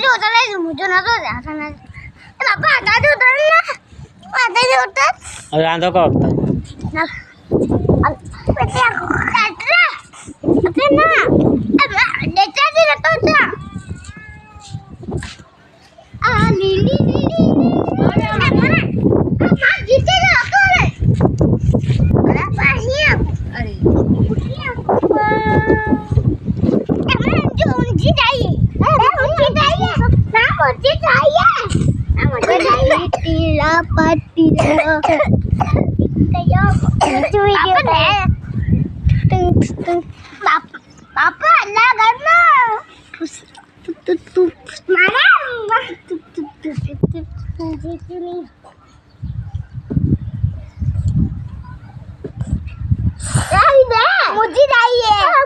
जो उतर है मुझे ना तो ध्यान ना पापा आता जो उतर ना आता जो उतर अब आंधो का वक्त ना बेटे काटरा अरे ना अब लेटा दी ना तो जा आ नीली नीली अरे मां जीते जा तो रे अरे पाहिया अरे मुझे चाहिए टीला पटीला पापा अल्लाह करना मारा मुझे चाहिए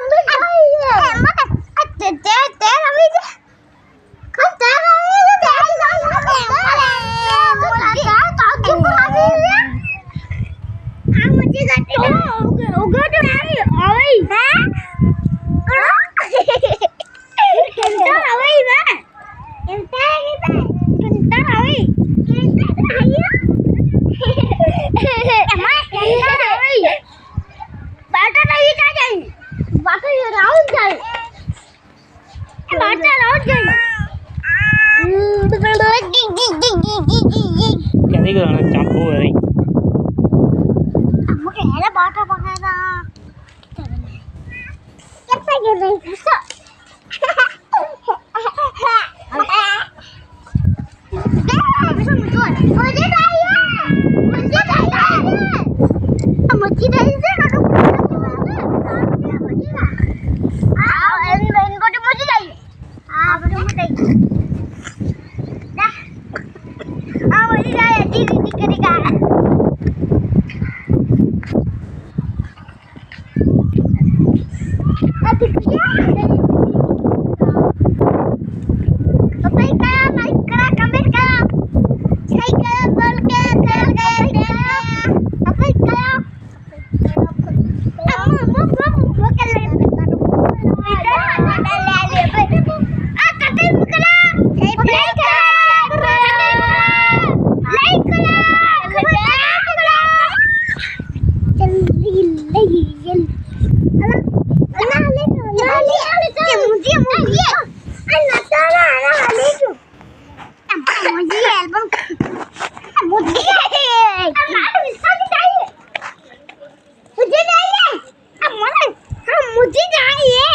कैसी करना चाकू है भाई मुझे है ना बाटा पकाना कैसे गिर रही है मुझे चाहिए